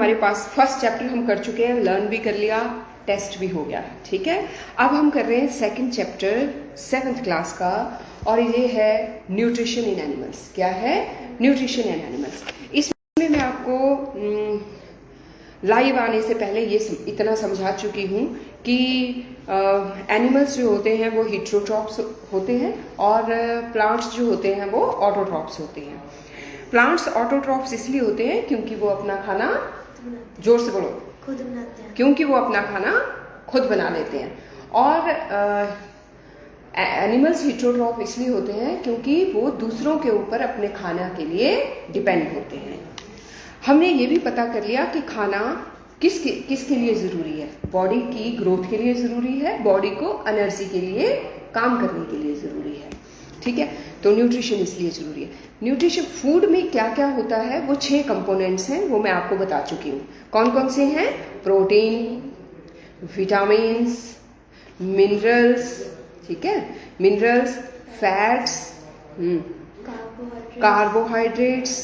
हमारे पास first chapter हम कर चुके हैं, लर्न भी कर लिया, टेस्ट भी हो गया, ठीक है। अब हम कर रहे हैं सेकंड चैप्टर 7th क्लास का, और ये है न्यूट्रिशन इन एनिमल्स। क्या है? Nutrition in animals. इसमें मैं आपको लाइव आने से पहले ये इतना समझा चुकी हूँ कि एनिमल्स जो होते हैं वो हेटेरोट्रॉप्स होते हैं और प्लांट्स जो होते हैं वो ऑटोट्रॉप्स होते हैं। प्लांट्स ऑटोट्रॉप्स इसलिए होते हैं क्योंकि वो अपना खाना, जोर से बोलो, खुद बनाते हैं, क्योंकि वो अपना खाना खुद बना लेते हैं। और एनिमल्स हेटेरोट्रॉप इसलिए होते हैं क्योंकि वो दूसरों के ऊपर अपने खाना के लिए डिपेंड होते हैं। हमने ये भी पता कर लिया कि खाना किसके लिए ज़रूरी है। बॉडी की ग्रोथ के लिए ज़रूरी है, बॉडी को एनर्जी के लिए, काम करने के लिए ज़रूरी है, ठीक है। तो न्यूट्रिशन इसलिए ज़रूरी है। न्यूट्रिशन फूड में क्या क्या होता है, वो 6 कंपोनेंट्स हैं, वो मैं आपको बता चुकी हूँ। कौन कौन से हैं? प्रोटीन, विटामिन्स, मिनरल्स, ठीक है, minerals, fats, carbohydrates,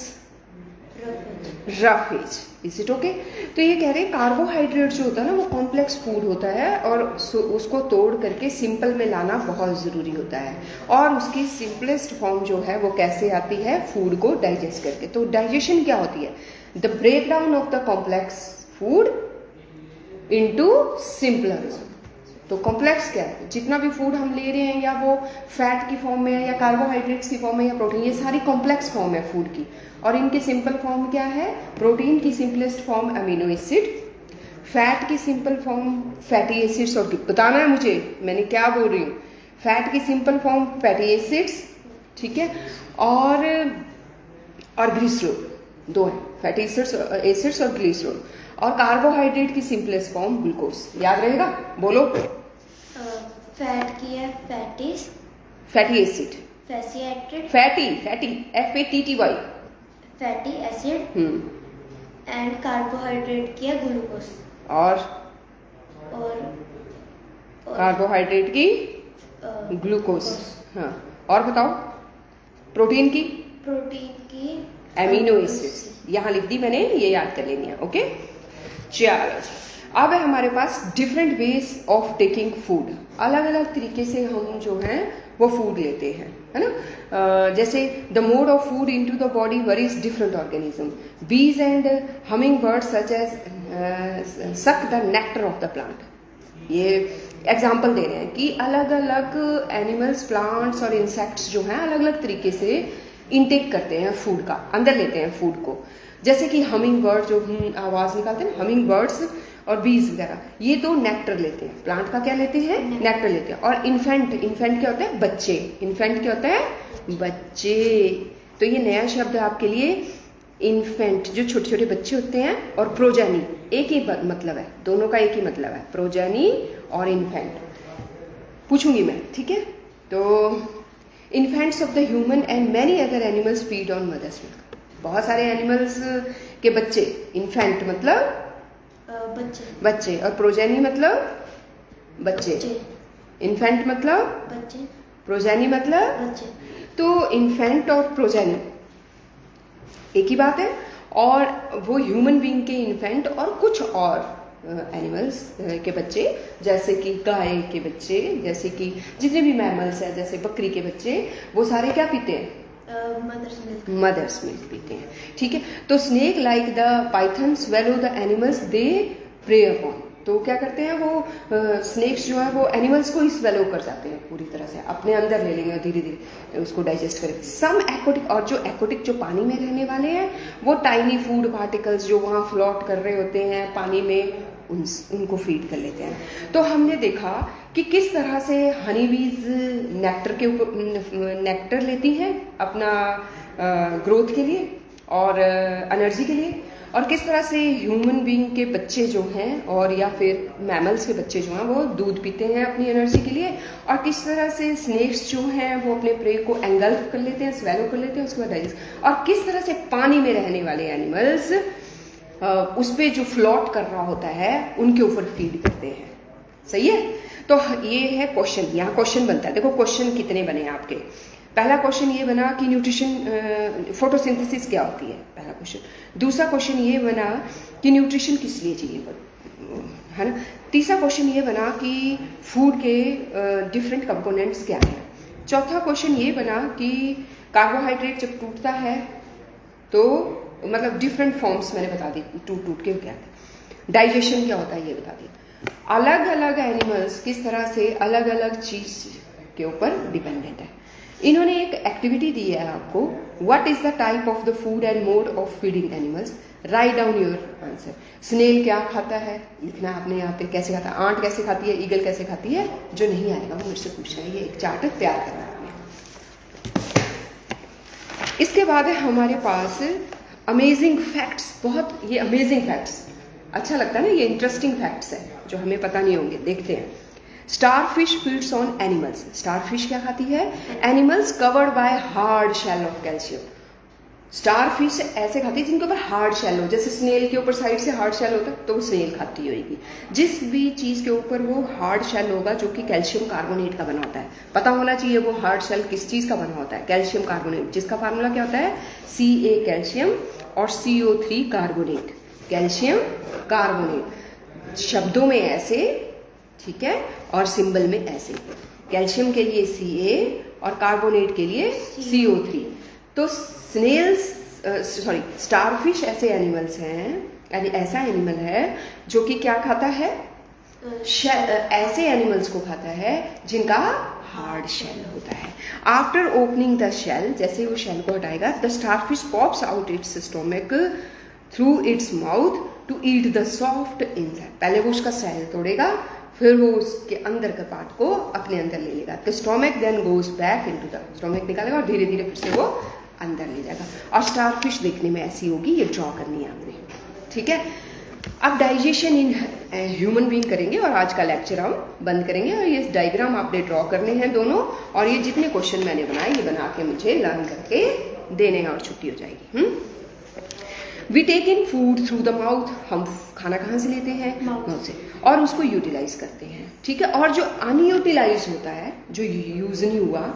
roughage. Is it okay? तो ये कह रहे हैं कार्बोहाइड्रेट जो होता है ना वो कॉम्प्लेक्स फूड होता है और उसको तोड़ करके सिंपल में लाना बहुत ज़रूरी होता है। और उसकी सिंपलेस्ट फॉर्म जो है वो कैसे आती है? फूड को डाइजेस्ट करके। तो डाइजेशन क्या होती है? The break down of the complex food into simpler. तो कॉम्प्लेक्स क्या है? जितना भी फूड हम ले रहे हैं, या वो फैट की फॉर्म में है, या कार्बोहाइड्रेट्स की फॉर्म में, या प्रोटीन, ये सारी कॉम्प्लेक्स फॉर्म है फूड की। और इनकी सिंपल फॉर्म क्या है? प्रोटीन की simplest form amino acid, fat की सिंपल फॉर्म फैटी एसिड्स। और बताना है मुझे मैं क्या बोल रही हूँ। फैट की सिंपल फॉर्म फैटी एसिड्स, ठीक है, और ग्लिसरॉल, 2 है, फैटी एसिड्स और ग्लिसरॉल। और कार्बोहाइड्रेट की सिंपलेस्ट फॉर्म ग्लूकोज। याद रहेगा? बोलो। फैट की है fatty acid, fatty FATTY, fatty acid, and carbohydrate की है ग्लूकोज। और कार्बोहाइड्रेट की ग्लूकोज। हाँ, और बताओ। प्रोटीन की एमिनो एसिड्स। यहाँ लिख दी मैंने, ये याद कर लेनी है। ओके, चलो। अब है हमारे पास different ways of taking food. अलग अलग तरीके से हम जो हैं वो फूड लेते हैं, है ना। जैसे the mode of food into the body varies different organism. Bees and humming bird such as suck the nectar of the plant. ये एग्जाम्पल दे रहे हैं कि अलग अलग एनिमल्स, प्लांट्स और इंसेक्ट्स जो हैं अलग अलग तरीके से इनटेक करते हैं फूड का, अंदर लेते हैं फूड को। जैसे कि हमिंग बर्ड जो आवाज़ निकालते हैं, हमिंग बर्ड्स और बीज वगैरह, ये तो नेक्टर लेते हैं। प्लांट का क्या लेते हैं? नेक्टर लेते हैं। और इन्फेंट क्या होता है? बच्चे। इन्फेंट क्या होता है? बच्चे। तो ये नया शब्द है आपके लिए, इन्फेंट, जो छोटे छोटे बच्चे होते हैं। और प्रोजेनी, एक ही मतलब है, दोनों का एक ही मतलब है, प्रोजेनी और इन्फेंट। पूछूंगी मैं, ठीक है। तो infants of the human and many other animals feed on mother's milk. बहुत सारे एनिमल्स के बच्चे, इन्फेंट मतलब बच्चे, और प्रोजेनी मतलब बच्चे, इन्फेंट मतलब बच्चे, प्रोजेनी मतलब बच्चे। तो इन्फेंट और प्रोजेनी एक ही बात है। और वो ह्यूमन बीइंग के इन्फेंट और कुछ और एनिमल्स के बच्चे, जैसे कि गाय के बच्चे, जैसे कि जितने भी मैमल्स हैं, जैसे बकरी के बच्चे, वो सारे क्या पीते हैं? मदर्स मिल्क पीते हैं, ठीक है। तो snake like the python swallow the animals they prey upon. तो क्या करते हैं वो स्नेक्स जो है वो एनिमल्स को ही स्वेलो कर जाते हैं, पूरी तरह से अपने अंदर ले लेंगे, धीरे धीरे उसको डाइजेस्ट करेंगे। सम एक्वाटिक, और जो एक्वाटिक जो पानी में रहने वाले हैं, वो टाइनी फूड पार्टिकल्स जो वहाँ फ्लोट कर रहे होते हैं पानी में, उनको फीड कर लेते हैं। तो हमने देखा कि किस तरह से हनी बीज नेक्टर लेती हैं अपना ग्रोथ के लिए और एनर्जी के लिए, और किस तरह से ह्यूमन बीइंग के बच्चे जो हैं, और या फिर मैमल्स के बच्चे जो हैं, वो दूध पीते हैं अपनी एनर्जी के लिए, और किस तरह से स्नेक्स जो हैं वो अपने प्रे को एंगल्फ कर लेते हैं, स्वेलो कर लेते हैं, उसके बाद डाइजेस्ट, और किस तरह से पानी में रहने वाले एनिमल्स उस पर जो फ्लोट कर रहा होता है उनके ऊपर फीड करते हैं। सही है। तो ये है क्वेश्चन, यहाँ क्वेश्चन बनता है। देखो क्वेश्चन कितने बने आपके। पहला क्वेश्चन ये बना कि न्यूट्रिशन फोटोसिंथेसिस क्या होती है। पहला पहला क्वेश्चन। दूसरा क्वेश्चन ये बना कि न्यूट्रिशन किस लिए चाहिए, है ना। तीसरा क्वेश्चन ये बना कि फूड के डिफरेंट कंपोनेंट्स क्या हैं। चौथा क्वेश्चन ये बना कि कार्बोहाइड्रेट जब टूटता है तो मतलब डिफरेंट फॉर्म्स मैंने बता दी टूट के क्या है। डाइजेशन क्या होता है ये बता दिया। अलग अलग एनिमल्स किस तरह से अलग अलग चीज के ऊपर डिपेंडेंट है। इन्होंने एक एक्टिविटी दी है आपको, what is the type of the food and mode of feeding animals, write down your answer. Snail क्या खाता है लिखना है आपने यहाँ पे, कैसे खाता है, आंट कैसे खाती है, ईगल कैसे खाती है। जो नहीं आएगा वो मेरे से पूछना है, ये एक चार्ट तैयार करना है। इसके बाद है हमारे पास अमेजिंग फैक्ट्स। बहुत ये अमेजिंग फैक्ट्स अच्छा लगता है ना, ये इंटरेस्टिंग फैक्ट्स है जो हमें पता नहीं होंगे। देखते हैं। Starfish feeds on animals. Starfish क्या खाती है, animals covered by hard shell of calcium. Starfish ऐसे खाती है जिनके ऊपर हार्ड शेल हो, जैसे स्नेल के ऊपर साइड से हार्ड शेल होता है तो वो स्नेल खाती होगी। जिस भी चीज के ऊपर वो हार्ड शेल होगा जो कि कैल्शियम कार्बोनेट का बना होता है, पता होना चाहिए वो हार्ड शेल किस चीज का बना होता है, कैल्शियम कार्बोनेट, जिसका फार्मूला क्या होता है Ca कैल्शियम और CO3 कार्बोनेट। कैल्शियम कार्बोनेट शब्दों में ऐसे, ठीक है, और सिंबल में ऐसे। कैल्शियम के लिए Ca और कार्बोनेट के लिए CO3। तो स्नेल्स स्टारफिश ऐसे एनिमल्स हैं, यानी ऐसा एनिमल है जो कि क्या खाता है, ऐसे एनिमल्स को खाता है जिनका हार्ड शेल होता है। आफ्टर ओपनिंग द शेल, जैसे वो शेल को हटाएगा, the starfish pops out its stomach through its mouth to eat the soft inside. पहले वो उसका शेल तोड़ेगा, फिर वो उसके अंदर के पार्ट को अपने अंदर ले लेगा। The stomach then goes back into the, stomach निकालेगा और धीरे धीरे फिर से वो अंदर ले जाएगा। और स्टारफिश देखने में ऐसी होगी, ये ड्रॉ करनी है आपने, ठीक है। अब डाइजेशन इन ह्यूमन बीइंग करेंगे और आज का लेक्चर हम बंद करेंगे। और ये डायग्राम आपने ड्रॉ करने हैं दोनों, और ये जितने क्वेश्चन मैंने बनाए ये बना के मुझे लर्न करके देने हैं और छुट्टी हो जाएगी। We take in food through the mouth. हम खाना कहाँ से लेते हैं, माउथ से, और उसको यूटिलाइज करते हैं, ठीक है। और जो अनयूटिलाइज होता है, जो यूज नहीं हुआ,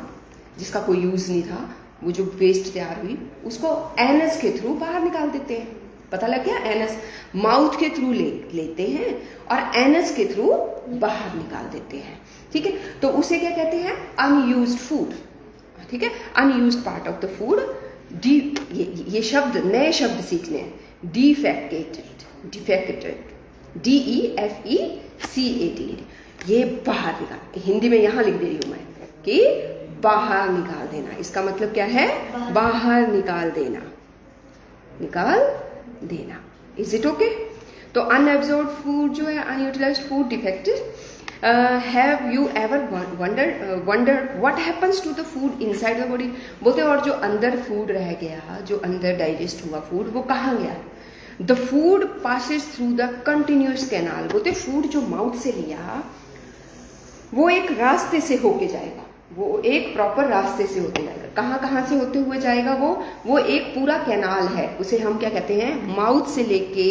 जिसका कोई यूज नहीं था, वो जो वेस्ट तैयार हुई, उसको एनस के थ्रू बाहर निकाल देते हैं। पता लग गया, एनस माउथ के थ्रू लेते हैं और एनस के थ्रू बाहर निकाल देते हैं, ठीक है। तो उसे क्या कहते हैं, अनयूज्ड फूड, ठीक है, unused part of the food. ये शब्द नए शब्द सीखने हैं, डिफेकेटेड, डिफेकेटेड, DEFECATED, ये बाहर निकाल। हिंदी में यहां लिख दे रही हूं मैं कि बाहर निकाल देना। इसका मतलब क्या है, बाहर निकाल देना, निकाल देना। Is it okay. तो अनएब्जॉर्ब्ड फूड जो है, unutilized food, defected. Have you ever wonder what happens to the food inside the body. बोलते हैं और जो अंदर फूड रह गया, जो अंदर डाइजेस्ट हुआ फूड, वो कहाँ गया। The food passes through the continuous canal. बोलते फूड जो माउथ से लिया वो एक रास्ते से होके जाएगा, वो एक प्रॉपर रास्ते से होते जाएगा। कहाँ से होते हुए जाएगा वो एक पूरा कैनाल है। उसे हम क्या कहते हैं, माउथ से लेके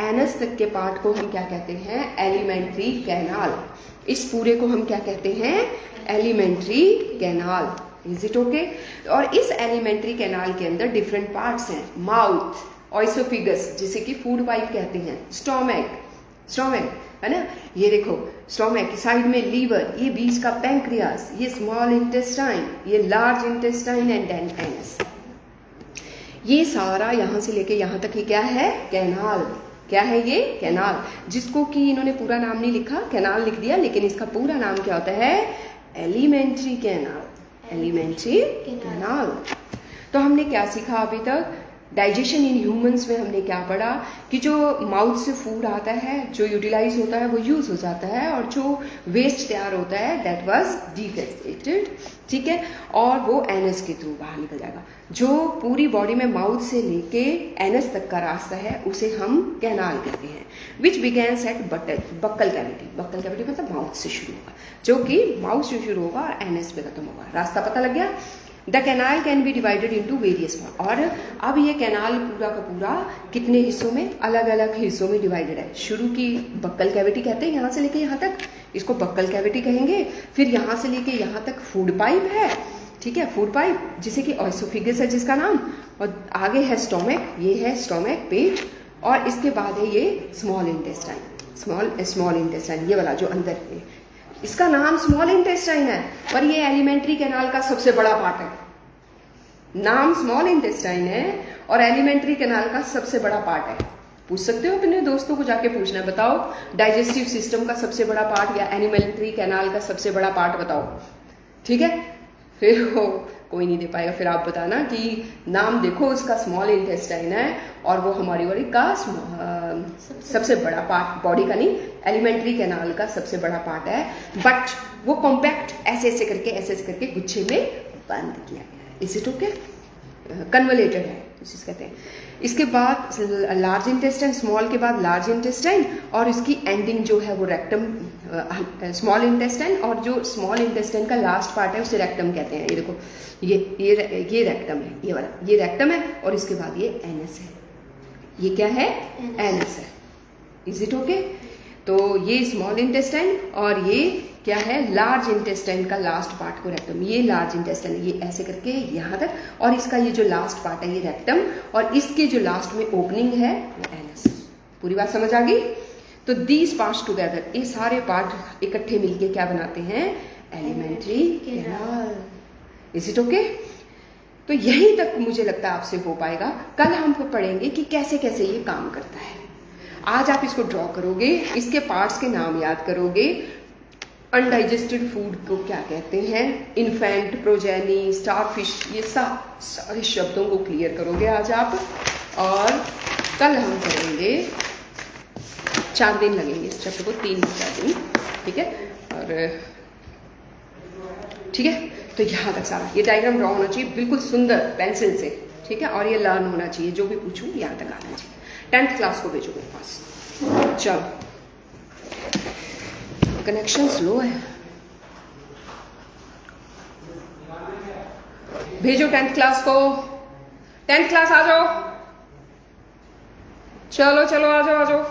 एनस तक के पार्ट को हम क्या कहते हैं, एलिमेंट्री कैनाल। इस पूरे को हम क्या कहते हैं, alimentary canal. Is it okay. और इस एलिमेंट्री कैनाल के अंदर डिफरेंट पार्ट्स हैं, माउथ, ऑइसोफिगस जिसे कि फूड पाइप कहते हैं, स्टोमक है ना, ये देखो स्टोमक, साइड में लीवर, ये बीच का पैंक्रियास, ये स्मॉल इंटेस्टाइन, ये लार्ज इंटेस्टाइन एंड एनस। ये सारा यहां से लेके यहां तक ये क्या है, कैनाल। क्या है ये, कैनाल, जिसको कि इन्होंने पूरा नाम नहीं लिखा, कैनाल लिख दिया, लेकिन इसका पूरा नाम क्या होता है, एलिमेंट्री कैनाल, एलिमेंट्री कैनाल। तो हमने क्या सीखा अभी तक, डाइजेशन इन ह्यूमंस में हमने क्या पढ़ा कि जो माउथ से फूड आता है, जो यूटिलाइज होता है वो यूज हो जाता है, और जो वेस्ट तैयार होता है दैट वाज डिफेकेटेड, ठीक है, और वो एनस के थ्रू बाहर निकल जाएगा। जो पूरी बॉडी में माउथ से लेके एनस तक का रास्ता है उसे हम कैनाल कहते हैं। Which begins at buccal cavity. Buccal cavity मतलब माउथ से शुरू होगा, जो कि माउथ से शुरू होगा और एनस पे खत्म होगा। रास्ता पता लग गया। The canal can be divided into various part. और अब ये कैनाल पूरा का पूरा कितने हिस्सों में, अलग अलग हिस्सों में डिवाइडेड है। शुरू की बक्कल कैविटी कहते हैं, यहाँ से लेके यहाँ तक इसको बक्कल कैविटी कहेंगे। फिर यहाँ से लेके यहाँ तक फूड पाइप है, ठीक है, फूड पाइप जिसे कि ऑइसोफिगस है जिसका नाम, और आगे है स्टोमक, ये है स्टोमक पेट, और इसके बाद है ये स्मॉल इंटेस्टाइन, स्मॉल इंटेस्टाइन ये वाला जो अंदर है, इसका नाम स्मॉल इंटेस्टाइन है पर ये एलिमेंट्री कैनाल का सबसे बड़ा पार्ट है। नाम स्मॉल इंटेस्टाइन है और एलिमेंट्री कैनाल का सबसे बड़ा पार्ट है। पूछ सकते हो अपने दोस्तों को जाके पूछना, बताओ डाइजेस्टिव सिस्टम का सबसे बड़ा पार्ट या एलिमेंट्री कैनाल का सबसे बड़ा पार्ट बताओ, ठीक है। फिर वो कोई नहीं दे पाएगा, फिर आप बताना कि नाम देखो उसका स्मॉल इंटेस्टाइन है और वो हमारी बॉडी का सबसे बड़ा पार्ट, बॉडी का नहीं एलिमेंट्री कैनाल का सबसे बड़ा पार्ट है, बट वो कॉम्पैक्ट ऐसे ऐसे करके गुच्छे में बंद किया गया है। Is it okay? कन्वलेटेड है इसे कहते हैं। इसके बाद लार्ज इंटेस्टाइन, स्मॉल के बाद लार्ज इंटेस्टाइन, और इसकी एंडिंग जो है वो रेक्टम, स्मॉल इंटेस्टाइन, और जो स्मॉल इंटेस्टाइन का लास्ट पार्ट है उसे रेक्टम कहते हैं। ये देखो ये रेक्टम है, ये वाला ये रेक्टम है, और इसके बाद ये एनस है। ये क्या है? एनस है। Is it okay? तो ये स्मॉल इंटेस्टाइन और ये क्या है? लार्ज इंटेस्टाइन का लास्ट पार्ट को रेक्टम, ये लार्ज इंटेस्टाइन, ये ऐसे करके यहाँ तक, और इसका ये जो लास्ट पार्ट है ये रेक्टम, और इसके जो लास्ट में ओपनिंग है वो एनस। पूरी बात समझ आ गई? तो दीज पार्ट्स टुगेदर, ये सारे पार्ट इकट्ठे मिलके क्या बनाते हैं? Alimentary canal. Is it okay? तो यहीं तक मुझे लगता है आपसे हो पाएगा। कल हम पढ़ेंगे कि कैसे कैसे ये काम करता है। आज आप इसको ड्रॉ करोगे, इसके पार्ट्स के नाम याद करोगे। अनडाइजेस्टेड फूड को क्या कहते हैं, इन्फेंट, प्रोजेनी, स्टारफिश, ये सारे शब्दों को क्लियर करोगे आज आप। और कल हम करेंगे, 4 दिन लगेंगे इस चैप्टर को, 3-4 दिन, ठीक है। और ठीक है, तो यहाँ तक सारा ये डायग्राम ड्रॉ होना चाहिए बिल्कुल सुंदर पेंसिल से, ठीक है। और ये लर्न होना चाहिए, जो भी पूछूं यहाँ तक आना चाहिए। 10th क्लास को भेजो मेरे पास। चलो, कनेक्शन स्लो है, भेजो 10th क्लास को। 10th क्लास आ जाओ, चलो चलो आ जाओ आ जाओ।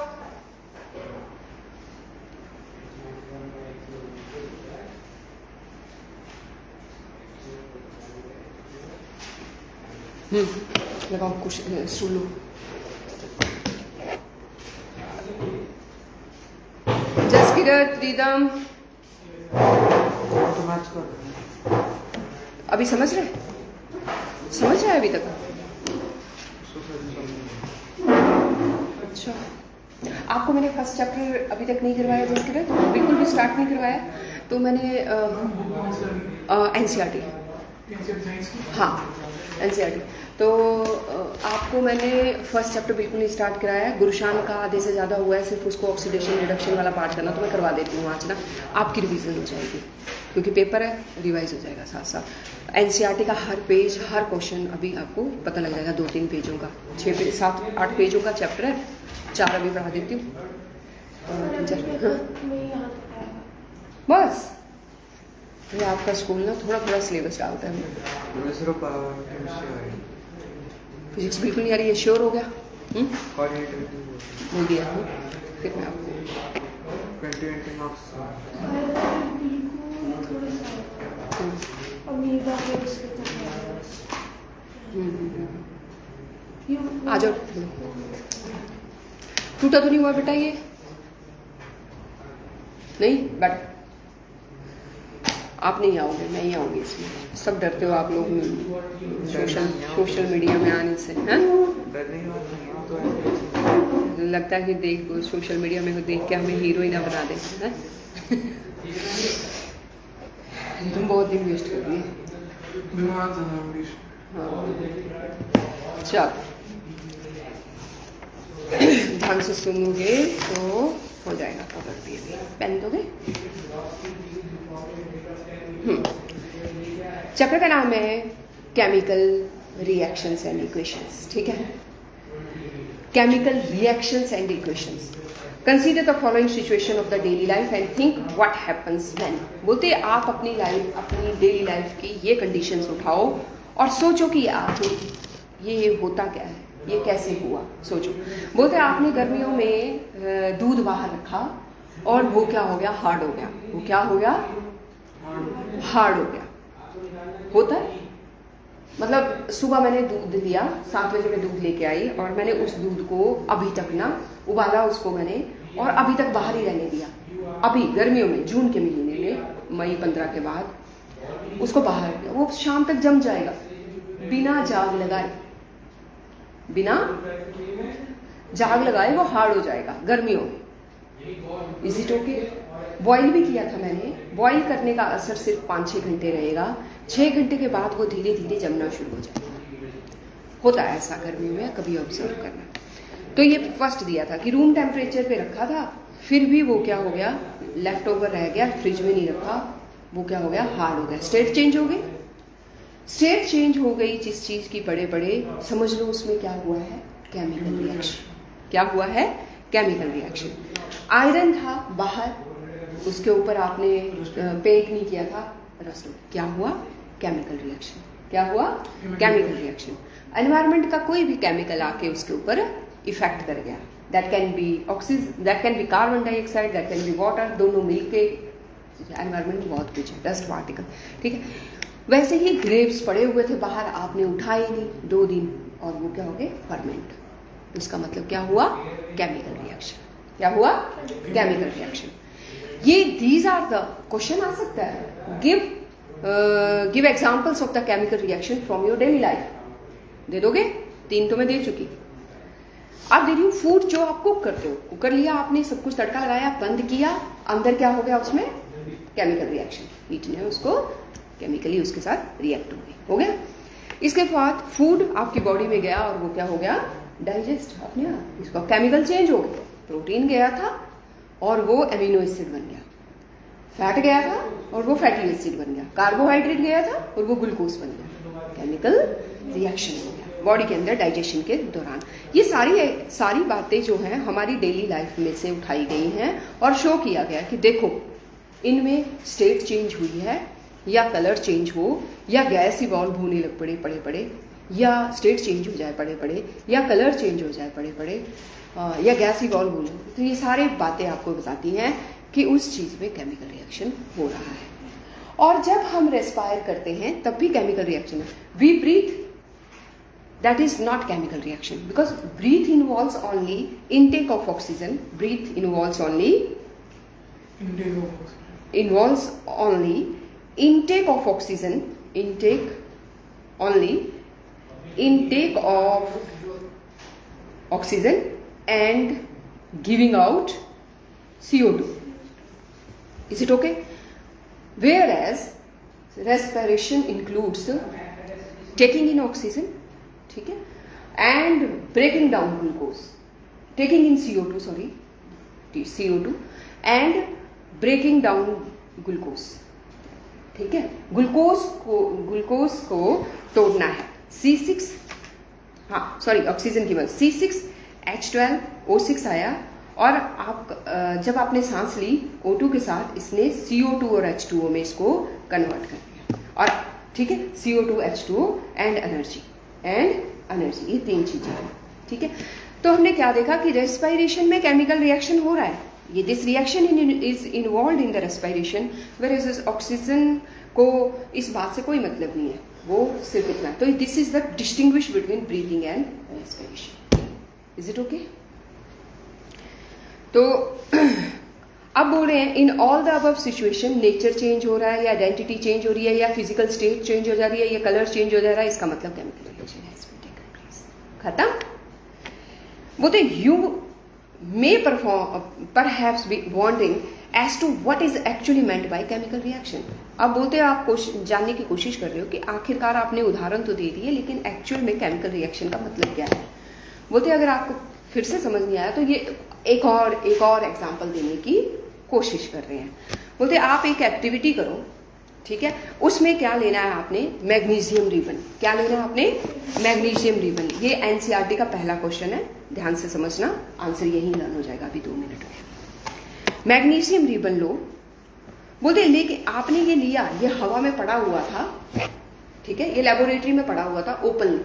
लगाओ कुछ सुलो। जसकिरत, प्रीतम, अभी समझ रहे हैं अभी तक? अच्छा, आपको मैंने फर्स्ट चैप्टर अभी तक नहीं करवाया जसकिरत, बिल्कुल भी स्टार्ट नहीं करवाया। तो मैंने एनसीईआरटी, हाँ एनसीईआरटी, तो आपको मैंने फर्स्ट चैप्टर बिल्कुल नहीं स्टार्ट कराया है। गुरुशान का आधे से ज़्यादा हुआ है, सिर्फ उसको ऑक्सीडेशन रिडक्शन वाला पार्ट करना, तो मैं करवा देती हूँ आज ना, आपकी रिवीजन हो जाएगी, क्योंकि पेपर है, रिवाइज हो जाएगा साथ साथ। एनसीईआरटी का हर पेज, हर क्वेश्चन अभी आपको पता लग जाएगा। 2-3 पेजों का, 6-7-8 पेजों का चैप्टर है, 4 अभी पढ़ा देती हूँ। बस ये आपका स्कूल ना थोड़ा सिलेबस डालता है। फिजिक्स बिल्कुल नहीं आ रही है, श्योर हो गया? हो गया। फिर मैं आपको आ जाओ। टूटा तो नहीं हुआ बेटा ये? नहीं, बट आप नहीं आओगे, मैं ही आऊँगी इसमें। सब डरते हो आप लोग सोशल मीडिया में आने से, हैं? लगता है कि देख सोशल मीडिया में देख के हमें हीरोइन बना दे, हैं? तुम बहुत दिन वेस्ट कर दिए। चल, ध्यान से सुनोगे तो हो जाएगा। पकड़ दिए, पेन दोगे? चैप्टर का नाम है केमिकल रिएक्शंस एंड इक्वेशंस, ठीक है। Chemical reactions and equations. Consider the following situation of the daily life and think what happens when. बोलते आप अपनी लाइफ, अपनी डेली लाइफ की ये कंडीशंस उठाओ और सोचो कि आप ये होता क्या है, ये कैसे हुआ, सोचो। बोलते आपने गर्मियों में दूध बाहर रखा और वो क्या हो गया? हार्ड हो गया। वो क्या हो गया? हार्ड हो गया। होता है? मतलब सुबह मैंने दूध लिया, 7 बजे मैं दूध लेके आई और मैंने उस दूध को अभी तक ना उबाला उसको मैंने, और अभी तक बाहर ही रहने दिया। अभी गर्मियों में, जून के महीने में, मई 15 के बाद उसको बाहर किया, वो शाम तक जम जाएगा बिना जाग लगाए, बिना जाग लगाए वो हार्ड हो जाएगा गर्मियों में। Is it okay? बॉईल भी किया था मैंने, बॉईल करने का असर सिर्फ 5-6 घंटे रहेगा, 6 घंटे के बाद वो धीरे धीरे जमना शुरू हो जाएगा। होता है ऐसा गर्मियों में, कभी ऑब्जर्व करना। तो ये फर्स्ट दिया था कि रूम टेम्परेचर पे रखा था, फिर भी वो क्या हो गया, लेफ्ट ओवर रह गया, फ्रिज में नहीं रखा, वो क्या हो गया, हार्ड हो गया, स्टेट चेंज हो गई। स्टेट चेंज हो गई जिस चीज की, बड़े बड़े समझ लो उसमें क्या हुआ है, केमिकल रिएक्शन। क्या हुआ है? Chemical reaction. आयरन था बाहर, उसके ऊपर आपने पेंट नहीं किया था, रस्ट, क्या हुआ, केमिकल रिएक्शन। क्या हुआ? Chemical reaction. एनवायरनमेंट का कोई भी केमिकल आके उसके ऊपर इफेक्ट कर गया, that can be oxygen, that can be carbon dioxide, that can be water, दोनों मिलके एनवायरनमेंट में बहुत कुछ है, डस्ट पार्टिकल, ठीक है। वैसे ही ग्रेप्स पड़े हुए थे बाहर, आपने उठाए नहीं 2 दिन, और वो क्या हो गए, फर्मेंट। इसका मतलब क्या हुआ, केमिकल रिएक्शन। क्या हुआ? Chemical reaction. ये दीज आर द क्वेश्चन आ सकता है, give examples of the chemical reaction from your daily life. दे दोगे? 3 तो मैं दे चुकी। अब दे रही हूँ फूड जो आप कुक करते हो, कुकर लिया आपने, सब कुछ तड़का लगाया, बंद किया, अंदर क्या हो गया उसमें, केमिकल रिएक्शन, हीट ने उसको केमिकली उसके साथ रिएक्ट हो गया। इसके बाद फूड आपकी बॉडी में गया और वो क्या हो गया, डाइजेस्ट अपने आप, इसका केमिकल चेंज हो गया। प्रोटीन गया था और वो एमिनो एसिड बन गया, फैट गया था और वो फैटी एसिड बन गया, कार्बोहाइड्रेट गया था और वो ग्लूकोज बन गया, केमिकल रिएक्शन हो गया बॉडी के अंदर डाइजेशन के दौरान। ये सारी बातें जो हैं हमारी डेली लाइफ में से उठाई गई हैं और शो किया गया कि देखो इनमें स्टेट चेंज हुई है, या कलर चेंज हो, या गैस इवॉल्व होने लग पड़े बड़े बड़े, या स्टेट चेंज हो जाए बड़े बड़े, या कलर चेंज हो जाए बड़े बड़े, या गैस इवॉल्व हो जाए। तो ये सारी बातें आपको बताती हैं कि उस चीज में केमिकल रिएक्शन हो रहा है। और जब हम रेस्पायर करते हैं तब भी केमिकल रिएक्शन है। We breathe, that is not chemical reaction, because breath involves only intake of oxygen. Breath involves only intake of oxygen, intake of oxygen and giving out CO2. Is it okay? Whereas respiration includes taking in oxygen, ठीक है, and breaking down glucose, taking in CO2 and breaking down glucose, ठीक है। Glucose को तोड़ना है, C6, हाँ sorry oxygen की बात, C6H12O6 आया, और आप जब आपने सांस ली O2 के साथ, इसने CO2 और H2O में इसको कन्वर्ट कर दिया, और ठीक है, CO2 H2O एंड एनर्जी, ये 3 चीजें हैं, ठीक है। तो हमने क्या देखा कि रेस्पिरेशन में केमिकल रिएक्शन हो रहा है, ये this reaction is involve in the respiration, where is oxygen को इस बात से कोई मतलब नहीं है, वो सिर्फ इतना। तो this is the distinguish between breathing and respiration. Is it okay? तो अब बोल रहे हैं in all the above situation nature change हो रहा है, या आइडेंटिटी चेंज हो रही है, या फिजिकल स्टेट चेंज हो जा रही है, या कलर चेंज हो जा रहा है, इसका मतलब केमिकल रिएक्शन है। खत्म। बोलते you may perhaps be wondering as to what is actually meant by chemical reaction. अब बोलते आप जानने की कोशिश कर रहे हो कि आखिरकार आपने उदाहरण तो दे दिए, लेकिन एक्चुअल में केमिकल रिएक्शन का मतलब क्या है। बोलते अगर आपको फिर से समझ नहीं आया तो ये एक और एग्जाम्पल देने की कोशिश कर रहे हैं। बोलते आप एक एक्टिविटी करो, ठीक है, उसमें क्या लेना है आपने, मैग्नीशियम रिबन। क्या लेना है आपने, मैग्नीशियम रिबन। ये एनसीईआरटी का पहला क्वेश्चन है, ध्यान से समझना, आंसर यही लर्न हो जाएगा अभी 2 मिनट में। मैग्नीशियम रिबन लो, बोलते लेकिन आपने ये लिया, ये हवा में पड़ा हुआ था, ठीक है, ये लेबोरेटरी में पड़ा हुआ था ओपन,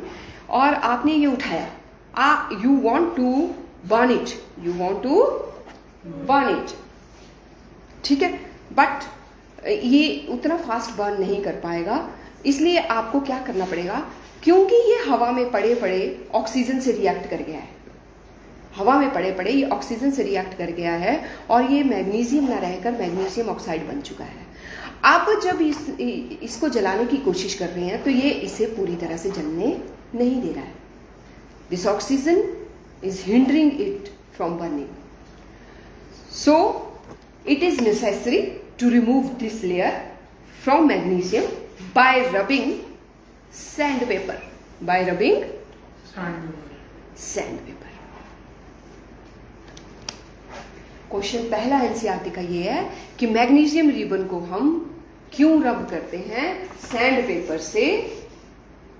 और आपने ये उठाया, you want to burn it, ठीक है, बट ये उतना फास्ट बर्न नहीं कर पाएगा, इसलिए आपको क्या करना पड़ेगा, क्योंकि ये हवा में पड़े पड़े ऑक्सीजन से रिएक्ट कर गया है, हवा में पड़े पड़े ये ऑक्सीजन से रिएक्ट कर गया है और ये मैग्नीशियम ना रहकर मैग्नीशियम ऑक्साइड बन चुका है। आप जब इसको जलाने की कोशिश कर रहे हैं तो ये इसे पूरी तरह से जलने नहीं दे रहा है। This oxygen is hindering it from burning, so it is necessary to remove this layer from magnesium by rubbing sandpaper, by rubbing sandpaper. Question पहला एनसीईआरटी का ये है कि मैग्नीशियम रिबन को हम क्यों रब करते हैं सैंड पेपर से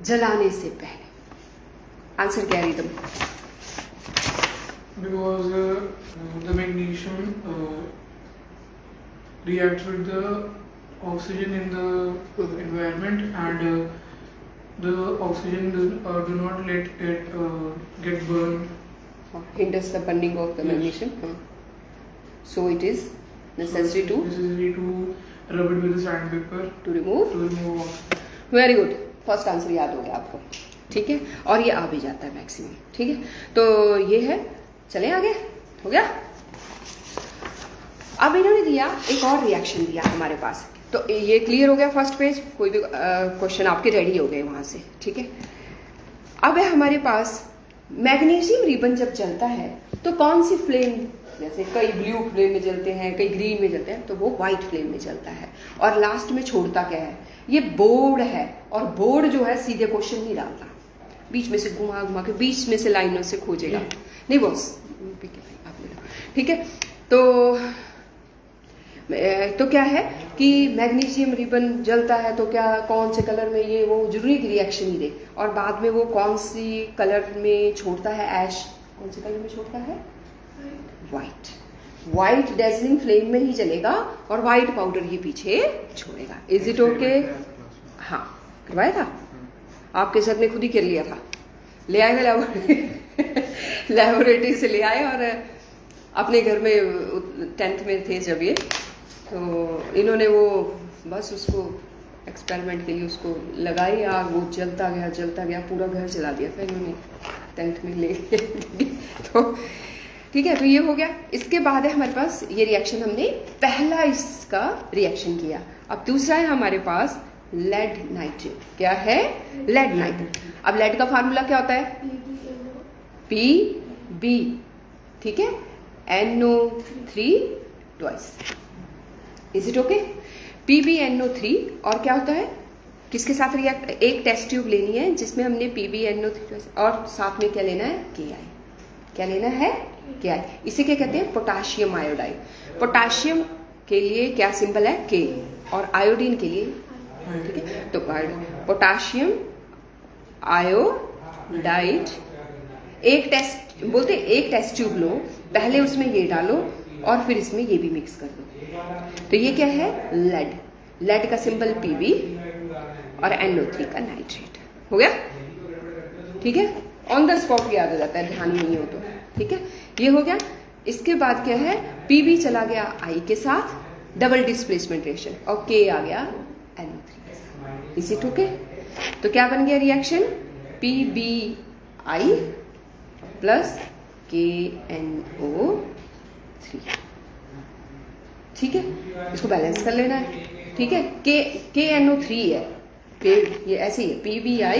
जलाने से पहले। आंसर क्या है rhythm? Because the magnesium reacts with the oxygen in the environment, and the oxygen do not let it get burned. Hinders the burning of the magnesium. So it is necessary to rub it with the sandpaper to remove oxygen. Very good. First answer याद हो गया आपको, ठीक है, और ये आ भी जाता है मैक्सिमम, ठीक है। तो ये है, चलें आगे, हो गया। अब इन्होंने दिया एक और रिएक्शन दिया हमारे पास, तो ये क्लियर हो गया फर्स्ट पेज, कोई भी क्वेश्चन आपके रेडी हो गए वहां से, ठीक है। अब है हमारे पास मैग्नीशियम रिबन जब जलता है तो कौन सी फ्लेम, जैसे कई ब्लू फ्लेम में जलते हैं, कई ग्रीन में जलते हैं, तो वो व्हाइट फ्लेम में जलता है। और लास्ट में छोड़ता क्या है? ये बोर्ड है, और बोर्ड जो है सीधे क्वेश्चन नहीं डालता, बीच में से घुमा घुमा के बीच में से लाइनों से खोजेगा। नहीं बॉस, ठीक है। तो क्या है कि मैग्नीशियम रिबन जलता है तो क्या कौन से कलर में, ये वो जरूरी की रिएक्शन ही दे, और बाद में वो कौन सी कलर में छोड़ता है, ऐश कौन से कलर में छोड़ता है? व्हाइट। व्हाइट डेजलिंग फ्लेम में ही जलेगा और व्हाइट पाउडर ही पीछे छोड़ेगा। Is it okay? हाँ, करवाया था आपके सर ने, खुद ही कर लिया था, ले आए लेबोरेटरी से ले आए, और अपने घर में 10th में थे जब ये, तो इन्होंने वो बस उसको एक्सपेरिमेंट के लिए उसको लगाई आग, वो जलता गया, पूरा घर जला दिया था इन्होंने 10th में ले तो ठीक है। तो ये हो गया। इसके बाद है हमारे पास ये रिएक्शन, हमने पहला इसका रिएक्शन किया। अब दूसरा है हमारे पास लेड नाइट्रेट। क्या है? Lead nitrate. अब लेड का फार्मूला क्या होता है? Pb, ठीक है, NO3 twice. Is it okay? PbNO3, और क्या होता है, किसके साथ रिएक्ट? एक टेस्ट ट्यूब लेनी है जिसमें हमने PbNO3 और साथ में क्या लेना है? Ki। क्या लेना है? Ki। इसे क्या कहते हैं? Potassium iodide. पोटाशियम के लिए क्या सिंबल है? K, और आयोडीन के लिए, ठीक है, तो पोटाशियम आयोडाइड। एक टेस्ट बोलते, एक टेस्ट ट्यूब लो, पहले उसमें ये डालो और फिर इसमें ये भी मिक्स कर दो। तो ये क्या है? लेड। लेड का सिंबल Pb और NO3 का नाइट्रेट। हो गया? ठीक है, ऑन द स्पॉट याद हो जाता है, ध्यान नहीं हो तो, ठीक है। ये हो गया। इसके बाद क्या है? Pb चला गया I के साथ, डबल डिस्प्लेसमेंट रिएक्शन, और K आ गया NO3 के साथ। Is it okay? तो क्या बन गया रिएक्शन? PbI प्लस KNO3, ठीक है। इसको बैलेंस कर लेना है, ठीक है। KNO3 है, ये ऐसे ही है, PbI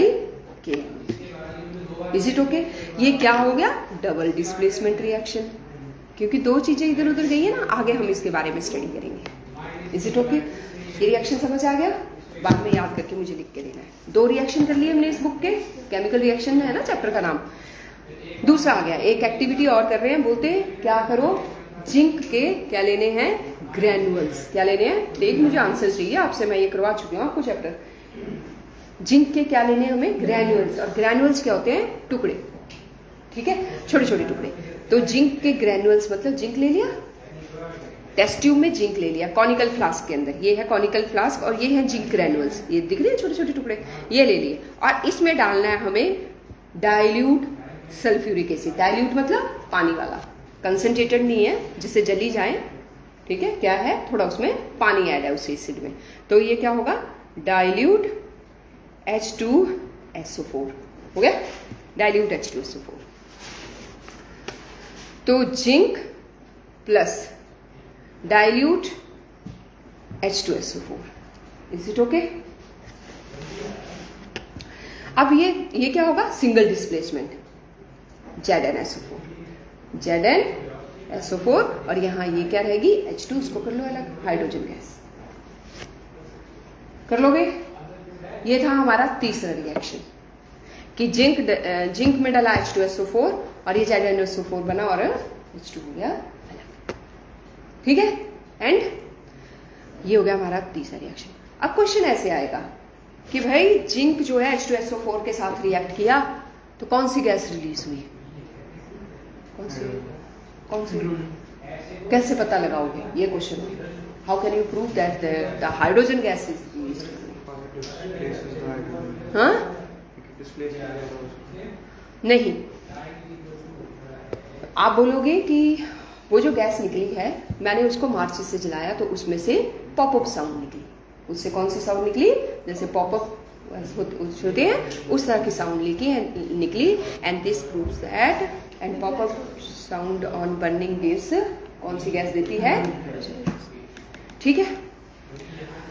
KNO3। Is it okay? ये क्या हो गया? डबल डिस्प्लेसमेंट रिएक्शन, क्योंकि दो चीजें इधर उधर गई है ना, आगे हम इसके बारे में स्टडी करेंगे। Is it okay? ये रिएक्शन समझ आ गया? बाद में याद करके मुझे लिख के देना है। 2 रिएक्शन कर लिए हमने इस बुक के, केमिकल रिएक्शन में है ना चैप्टर का नाम। दूसरा आ गया, एक एक्टिविटी और कर रहे हैं, बोलते हैं क्या करो, जिंक के क्या लेने हैं? ग्रैनुअल्स। क्या लेने हैं? एक मुझे आंसर चाहिए आपसे, मैं ये करवा चुकी हूँ आपको चैप्टर। जिंक के क्या लेने हैं हमें? ग्रैनुअल्स। और ग्रैनुअल्स क्या होते हैं? टुकड़े, ठीक है, छोटे छोटे टुकड़े। तो जिंक के ग्रैनुअल्स मतलब जिंक ले लिया, टेस्ट ट्यूब में जिंक ले लिया, कॉनिकल फ्लास्क के अंदर, ये है कॉनिकल फ्लास्क, और ये है जिंक ग्रैनुअल्स, ये दिख रहे हैं छोटे छोटे टुकड़े, ये ले लिए। और इसमें डालना है हमें डाइल्यूट सल्फ्यूरिक एसिड। डाइल्यूट मतलब पानी वाला, कंसंट्रेटेड नहीं है जिससे जली जाए, ठीक है। क्या है? थोड़ा उसमें पानी ऐड है उस एसिड में। तो ये क्या होगा? डाइल्यूट H2 H2SO4 हो गया, डाइल्यूट H2SO4। तो zinc plus dilute H2SO4, is it okay? अब ये क्या होगा, सिंगल डिस्प्लेसमेंट ZnSO4, ZnSO4, और यहां ये क्या रहेगी H2, उसको कर लो अलग, हाइड्रोजन गैस कर लोगे। ये था हमारा तीसरा रिएक्शन कि जिंक में डाला H2SO4 और ये ZnSO4 बना और H2 हो गया अलग, ठीक है। एंड ये हो गया हमारा तीसरा रिएक्शन। अब क्वेश्चन ऐसे आएगा कि भाई जिंक जो है H2SO4 के साथ रिएक्ट किया तो कौन सी गैस रिलीज हुई, कौन सी कैसे पता लगाओगे, ये क्वेश्चन है। How can you prove that the hydrogen gas is released? हाँ नहीं, आप बोलोगे कि वो जो गैस निकली है मैंने उसको माचिस से जलाया तो उसमें से पॉपअप साउंड निकली। उससे कौन सी साउंड निकली, जैसे पॉपअप होते हैं उस तरह की साउंड निकली। And this proves that and popup sound on burning gives, कौन सी गैस देती है, ठीक है।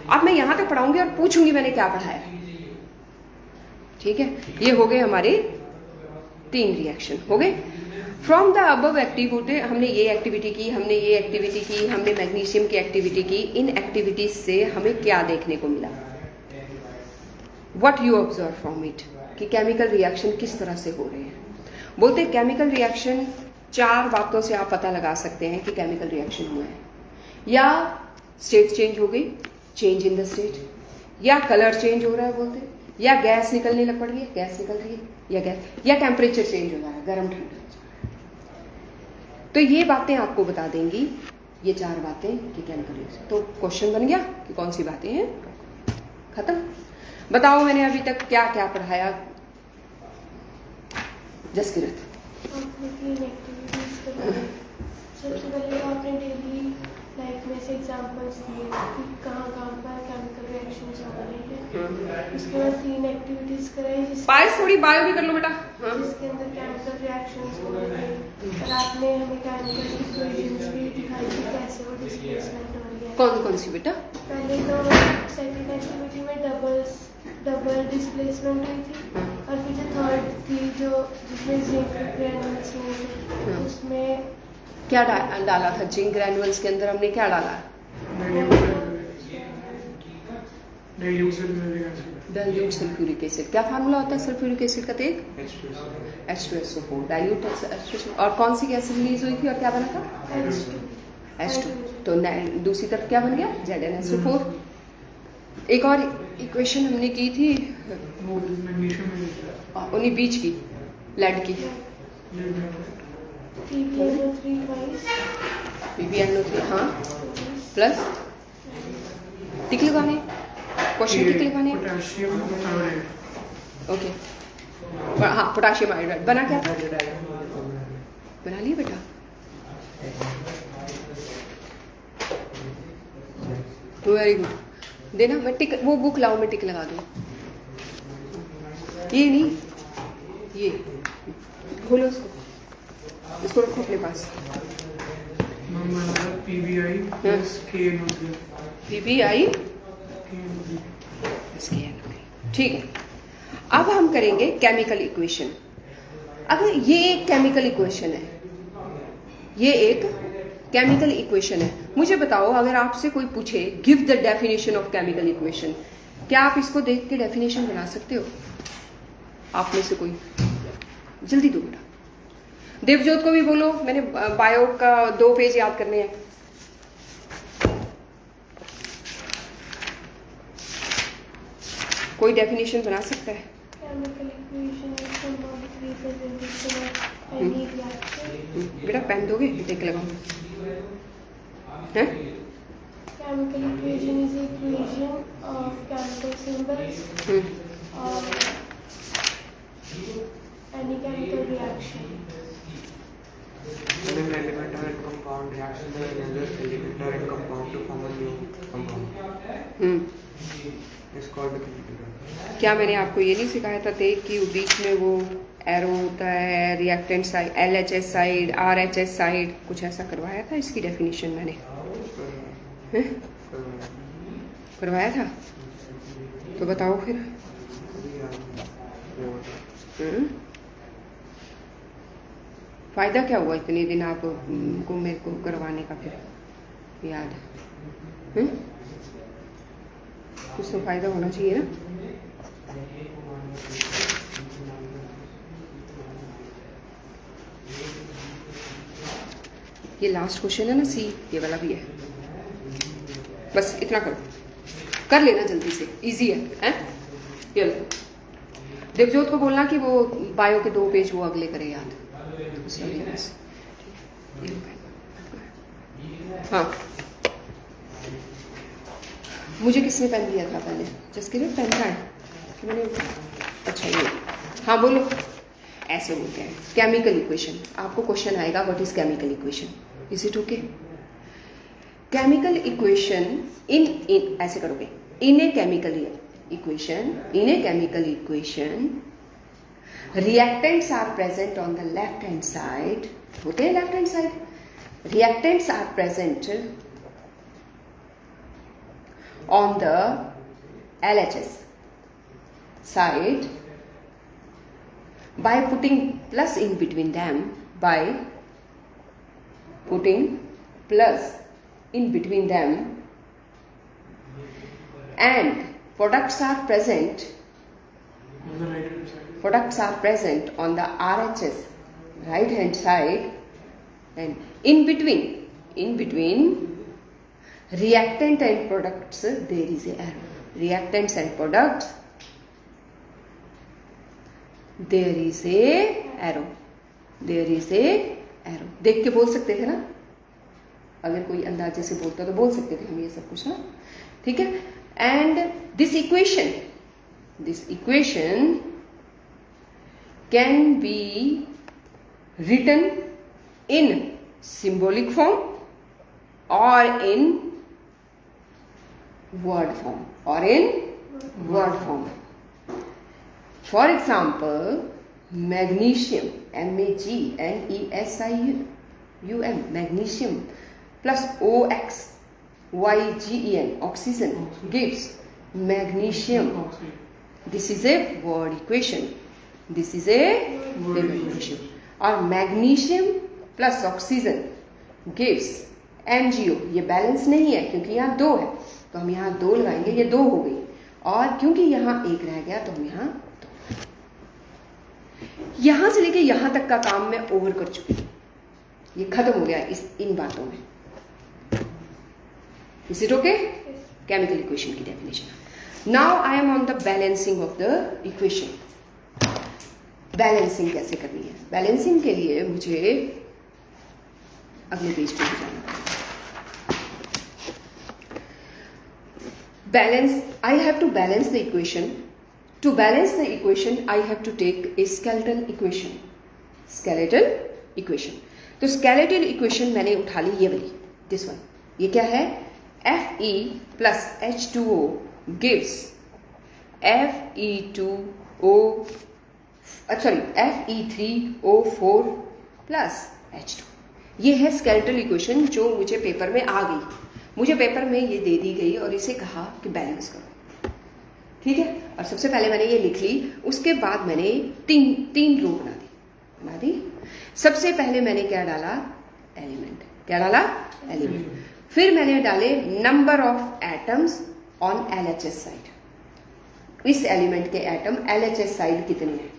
अब मैं यहां तक पढ़ाऊंगी और पूछूंगी मैंने क्या पढ़ाया, ठीक है। ये हो गए हमारे 3 रिएक्शन हो गए। फ्रॉम द अबव एक्टिविटी, हमने ये एक्टिविटी की, हमने ये एक्टिविटी की, हमने मैग्नीशियम की एक्टिविटी की। इन एक्टिविटीज से हमें क्या देखने को मिला, what you observe from it, कि केमिकल रिएक्शन किस तरह से हो रहे हैं। बोलते केमिकल रिएक्शन 4 बातों से आप पता लगा सकते हैं कि केमिकल रिएक्शन हुआ है। या स्टेट चेंज हो गई, चेंज इन द स्टेट, या कलर चेंज हो रहा है बोलते, या गैस निकलने लग पड़ रही है, गैस निकल रही है, या गैस, या टेम्परेचर चेंज हो रहा है, गर्म ठंडा। तो ये बातें आपको बता देंगी, ये 4 बातें कि केमिकल रिएक्शन। तो क्वेश्चन बन गया कि कौन सी बातें हैं, खत्म। बताओ मैंने अभी तक क्या क्या पढ़ाया, जसकिरत? सबसे पहले आपने डेली लाइफ में से एग्जांपल्स दिए कि कहाँ पर केमिकल रिएक्शंस हो रही है। उसके बाद 3 एक्टिविटीज कराई पायस थोड़ी बायो भी कर लो बेटा, जिसके अंदर केमिकल रिएक्शंस हो रहे थे। और आपने हमें केमिकल इक्वेशंस भी दिखाई कि कैसे वो डिस्प्लेसमेंट हो रही है। कौन सी बेटा? पहले तो सेकंड एक्टिविटी में डबल डिस्प्लेसमेंट हुई थी, और फिर जो थर्ड थी जो जिसमें जिंक ग्रेन्यूल्स नहीं थे, उसमें क्या डाला था जिंक ग्रैन्युअल्स के अंदर, हमने क्या डाला? Dilute sulphuric acid. क्या फार्मूला होता है सल्फ्यूरिक एसिड का? तेल H2SO4, डाइल्यूट H2SO4। और कौन सी गैस रिलीज हुई थी और क्या बना था? H2। तो दूसरी तरफ क्या बन गया? ZnSO4। एक और इक्वेशन हमने की थी उन्हीं बीच की, लेड की, PbNO3, हाँ, प्लस टिक लगाने, क्वेश्चन टिक लगाने, ओके। हाँ, पोटाशियम आयोडाइड बना क्या था? बना लिया बेटा, वेरी गुड। देना, मैं टिक, वो बुक लाओ, मैं टिक लगा दूँ। ये नहीं, ये खोलो इसको रखो अपने पास। PBI plus KNO3, PBI ठीक है। अब हम करेंगे केमिकल इक्वेशन। अगर ये एक केमिकल इक्वेशन है, ये एक केमिकल इक्वेशन है, मुझे बताओ अगर आपसे कोई पूछे give the definition of chemical equation, क्या आप इसको देख के डेफिनेशन बना सकते हो? आप में से कोई जल्दी दो बेटा। देवजोत को भी बोलो, मैंने बायो का 2 पेज याद करने हैं। कोई डेफिनेशन बना सकता है? बेटा पेन दोगे? देख लगाओ। हैं? Chemical equation is the equation of chemical symbols or any chemical reaction. When an element or a compound reacts with another element or a compound to form a new compound. It's called a chemical. क्या मैंने आपको ये नहीं सिखाया था कि बीच में वो एरो होता है, reactant side, LHS side, RHS side, कुछ ऐसा करवाया था इसकी डेफिनेशन मैंने, हैं? करवाया था? तो बताओ फिर। फायदा क्या हुआ इतने दिन आपको मेरे को करवाने का फिर याद है? कुछ तो फायदा होना चाहिए ना। ये लास्ट क्वेश्चन है ना, सी, ये वाला भी है। बस इतना करो, कर लेना जल्दी से, इजी है, हैं? ये लो, देवजोत को बोलना कि वो बायो के 2 पेज वो अगले करे याद। हाँ, मुझे किसने पेन दिया था पहले? जिसके लिए पेन था कि मैंने, अच्छा ये, हाँ बोलो। ऐसे बोलते हैं केमिकल इक्वेशन। आपको क्वेश्चन आएगा what is chemical equation, is it okay? Chemical equation in ऐसे करोगे, in a chemical equation reactants are present on the left hand side, होते हैं left hand side, reactants are present on the LHS side by putting plus in between them, and products are present On the right hand side. on the RHS right hand side, and in between reactant and products there is a arrow. Reactants and products there is a arrow. देख के बोल सकते थे ना, अगर कोई अंदाजे से बोलता तो बोल सकते थे हम ये सब कुछ ना, ठीक है। And this equation can be written in symbolic form or in word form. For example, magnesium, MAGNESIUM, magnesium plus OXYGEN, oxygen, gives magnesium. This is a word equation. और magnesium plus oxygen gives MgO. ये balance नहीं है क्योंकि यहाँ 2 है, तो हम यहाँ 2 लगाएंगे, ये 2 हो गई, और क्योंकि यहाँ 1 रह गया तो हम यहाँ 2। यहाँ से लेके यहाँ तक का काम मैं ओवर कर चुकी हूँ, ये खत्म हो गया इन बातों में। Is it okay? Chemical equation की definition. Now I am on the balancing of the equation. Balancing कैसे करनी है? बैलेंसिंग के लिए मुझे अगले पेज पे जाना पड़ेगा। Balance, I have to balance the equation. To balance the equation, I have to take a skeletal equation. तो skeletal equation मैंने उठा ली, ये वाली, this one. ये क्या है? Fe plus H2O gives Fe3O4 plus H2. ये है skeletal equation जो मुझे पेपर में आ गई। मुझे पेपर में ये दे दी गई और इसे कहा कि बैलेंस करो, ठीक है। और सबसे पहले मैंने ये लिख ली, उसके बाद मैंने तीन रो बना दी। सबसे पहले मैंने क्या डाला? एलिमेंट। फिर मैंने डाले number of atoms on LHS side, इस एलिमेंट के एटम LHS साइड कितने हैं।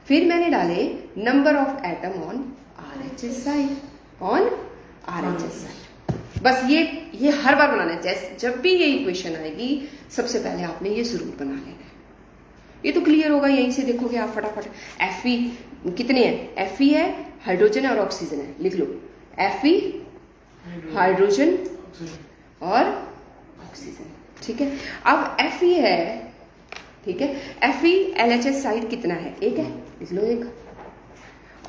फिर मैंने डाले number of atom on RHS side, बस ये हर बार बनाना है। जब भी ये इक्वेशन आएगी सबसे पहले आपने ये जरूर बना लेना है। ये तो क्लियर होगा, यहीं से देखोगे आप फटाफट। Fe कितने हैं? Fe है, हाइड्रोजन और ऑक्सीजन है, लिख लो। Fe हाइड्रोजन और ऑक्सीजन, ठीक है। अब Fe है, ठीक है। Fe LHS साइड कितना है? 1 है, लिख लो 1।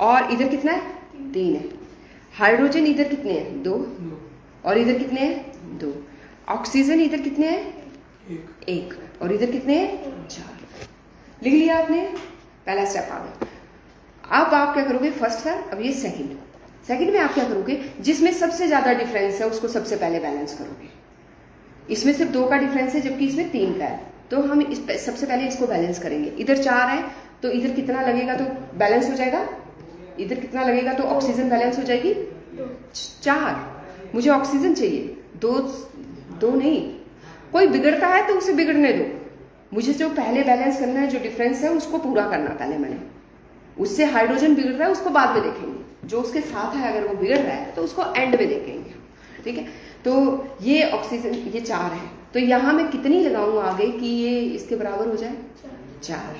और इधर कितना है? 3 है। हाइड्रोजन इधर कितने हैं? 2। और इधर कितने हैं? 2। ऑक्सीजन इधर कितने हैं? 1। और इधर कितने हैं 4। लिख लिया आपने, पहला स्टेप आ गया। अब आप क्या करोगे, फर्स्ट है, अब ये सेकंड में आप क्या करोगे, जिसमें सबसे ज्यादा डिफरेंस है उसको सबसे पहले बैलेंस करोगे। इसमें सिर्फ 2 का डिफरेंस है जबकि इसमें 3 का है, तो हम सबसे पहले इसको बैलेंस करेंगे। इधर 4 है तो इधर कितना लगेगा तो बैलेंस हो जाएगा, इधर कितना लगेगा तो ऑक्सीजन बैलेंस हो जाएगी 4। मुझे ऑक्सीजन चाहिए 2 नहीं, कोई बिगड़ता है तो उसे बिगड़ने दो, मुझे जो पहले बैलेंस करना है, जो डिफरेंस है उसको पूरा करना पहले मैंने। उससे हाइड्रोजन बिगड़ रहा है उसको बाद में देखेंगे, जो उसके साथ है अगर वो बिगड़ रहा है तो उसको एंड में देखेंगे, ठीक है। तो ये ऑक्सीजन ये 4 है, तो यहां मैं कितनी लगाऊं आगे कि ये इसके बराबर हो जाए 4।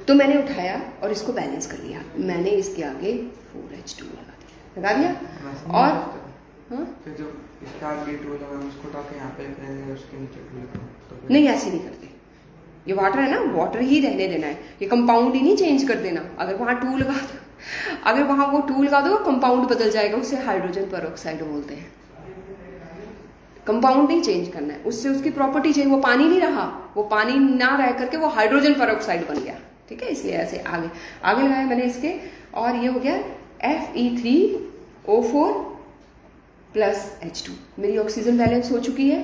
तो मैंने उठाया और इसको बैलेंस कर लिया, मैंने इसके आगे 4H2 लगा दिया। और हाँ? तो जो इसका आगे 2 लगा उसको उठा के यहाँ पे रखने उसके नीचे 2 लगा तो नहीं, ऐसे नहीं करते। ये वाटर है ना, वाटर ही रहने देना है, ये कंपाउंड ही नहीं चेंज कर देना। अगर वहां 2 लगा दो, अगर वहां वो 2 लगा दो कंपाउंड बदल जाएगा, उसे हाइड्रोजन पेरोक्साइड बोलते हैं। कंपाउंड नहीं चेंज करना है, उससे उसकी प्रॉपर्टी चेंज, वो पानी नहीं रहा, वो पानी ना रह करके वो हाइड्रोजन पेरोक्साइड बन गया, ठीक है। इसलिए ऐसे आगे लगाया मैंने इसके, और ये हो गया Fe3O4 प्लस H2। मेरी ऑक्सीजन बैलेंस हो चुकी है।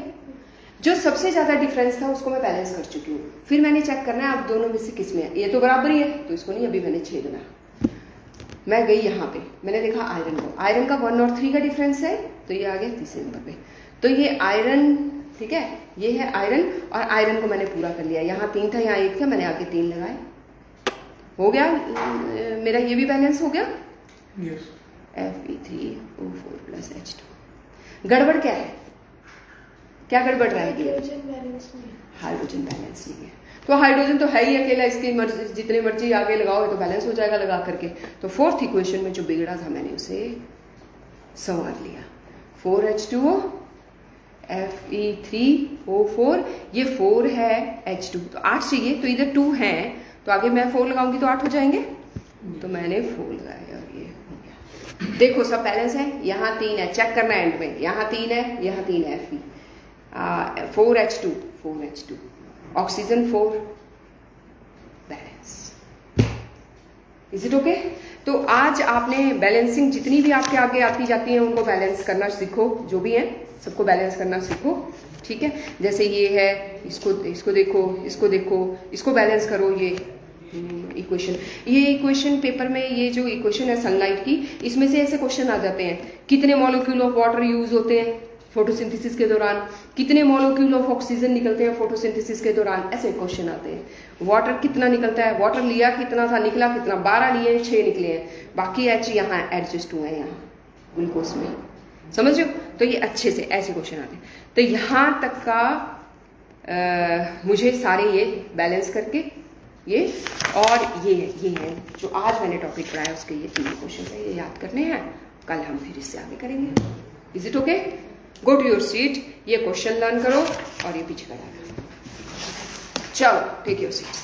जो सबसे ज्यादा डिफरेंस था उसको मैं बैलेंस कर चुकी हूँ। फिर मैंने चेक करना है अब दोनों में से किस में है, ये तो बराबर ही है तो इसको नहीं, अभी मैंने छेदना। मैं गई यहाँ पे, मैंने देखा आयरन को, आयरन का 1 और 3 का डिफरेंस है, तो ये आ गया तीसरे नंबर पे। तो ये आयरन, ठीक है, ये है आयरन, और आयरन को मैंने पूरा कर लिया। यहाँ 3 था, यहाँ 1 था, मैंने आगे 3 लगाए, हो गया मेरा ये भी बैलेंस हो गया। Yes. Fe3O4 plus H2। गड़बड़ क्या है, क्या गड़बड़ रहेगी? हाइड्रोजन बैलेंस नहीं है, तो हाइड्रोजन तो है ही अकेला, इसकी मर्जी, जितने मर्जी आगे लगाओ तो बैलेंस हो जाएगा लगा करके। तो 4th इक्वेशन में जो बिगड़ा था मैंने उसे संवार लिया। 4H2O Fe3O4, ये 4 है H2, तो 8 चाहिए, तो इधर 2 है तो आगे मैं 4 लगाऊंगी तो 8 हो जाएंगे, तो मैंने 4 लगाया और ये हो गया। देखो सब बैलेंस है, यहाँ 3 है, चेक करना एंड में, यहाँ 3 है, यहाँ 3 है, Fe 4H2 oxygen 4 balance. Is it okay? तो आज आपने बैलेंसिंग जितनी भी आपके आगे आती जाती हैं उनको बैलेंस करना सीखो, जो भी है सबको बैलेंस करना सीखो, ठीक है। जैसे ये है, इसको देखो, इसको देखो, इसको बैलेंस करो। ये इक्वेशन पेपर में ये जो इक्वेशन है सनलाइट की, इसमें से ऐसे क्वेश्चन आ जाते हैं, कितने मॉलिक्यूल ऑफ वाटर यूज होते हैं फोटोसिंथेसिस के दौरान, कितने मॉलिक्यूल ऑफ ऑक्सीजन निकलते हैं फोटोसिंथेसिस के दौरान, ऐसे क्वेश्चन आते हैं। वाटर कितना निकलता है, वाटर लिया कितना था, निकला कितना, 12 लिए 6 निकले हैं, बाकी H यहाँ एडजस्ट हुए हैं यहाँ ग्लूकोज में, समझ रहे हो? तो ये अच्छे से ऐसे क्वेश्चन आते हैं। तो यहाँ तक का मुझे सारे ये बैलेंस करके ये और ये है जो आज मैंने टॉपिक पढ़ाया उसके ये 3 क्वेश्चन है, ये याद करने हैं, कल हम फिर इससे आगे करेंगे। Is it okay? Go to your seat, ये क्वेश्चन लर्न करो और ये पीछे का डालो। चलो टेक योर सीट।